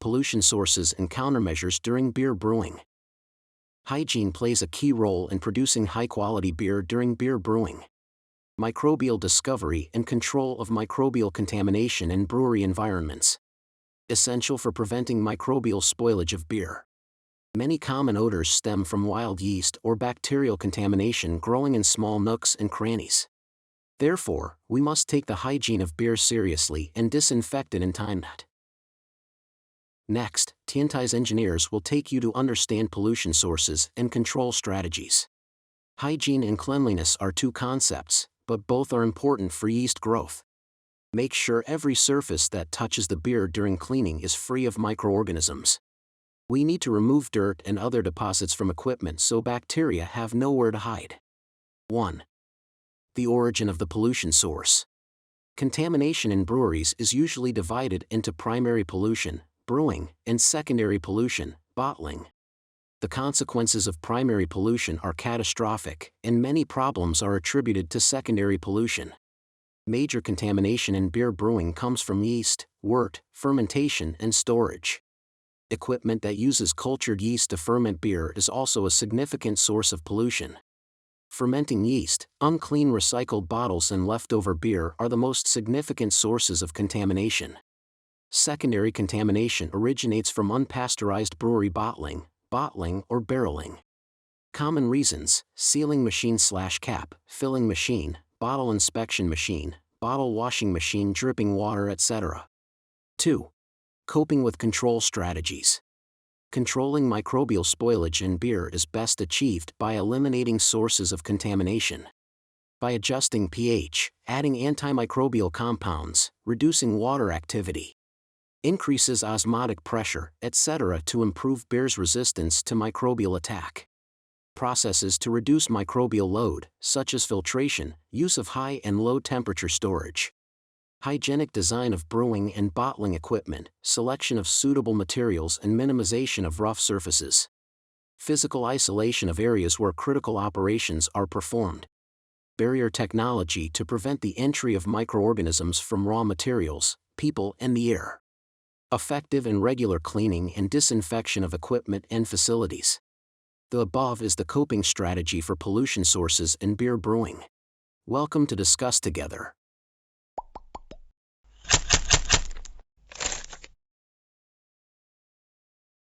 pollution sources and countermeasures during beer brewing. Hygiene plays a key role in producing high-quality beer during beer brewing. Microbial discovery and control of microbial contamination in brewery environments. Essential for preventing microbial spoilage of beer. Many common odors stem from wild yeast or bacterial contamination growing in small nooks and crannies. Therefore, we must take the hygiene of beer seriously and disinfect it in time. Next, Tiantai's engineers will take you to understand pollution sources and control strategies. Hygiene and cleanliness are two concepts, but both are important for yeast growth. Make sure every surface that touches the beer during cleaning is free of microorganisms. We need to remove dirt and other deposits from equipment so bacteria have nowhere to hide. 1. The origin of the pollution source. Contamination in breweries is usually divided into primary pollution, brewing, and secondary pollution, bottling. The consequences of primary pollution are catastrophic, and many problems are attributed to secondary pollution. Major contamination in beer brewing comes from yeast, wort, fermentation, and storage. Equipment that uses cultured yeast to ferment beer is also a significant source of pollution. Fermenting yeast, unclean recycled bottles, and leftover beer are the most significant sources of contamination. Secondary contamination originates from unpasteurized brewery bottling, or barreling. Common reasons: sealing machine/cap, filling machine, bottle inspection machine, bottle washing machine dripping water, etc. 2. Coping with control strategies. Controlling microbial spoilage in beer is best achieved by eliminating sources of contamination. By adjusting pH, adding antimicrobial compounds, reducing water activity, increases osmotic pressure, etc. to improve beer's resistance to microbial attack. Processes to reduce microbial load, such as filtration, use of high and low temperature storage. Hygienic design of brewing and bottling equipment, selection of suitable materials, and minimization of rough surfaces. Physical isolation of areas where critical operations are performed. Barrier technology to prevent the entry of microorganisms from raw materials, people, and the air. Effective and regular cleaning and disinfection of equipment and facilities. The above is the coping strategy for pollution sources in beer brewing. Welcome to discuss together.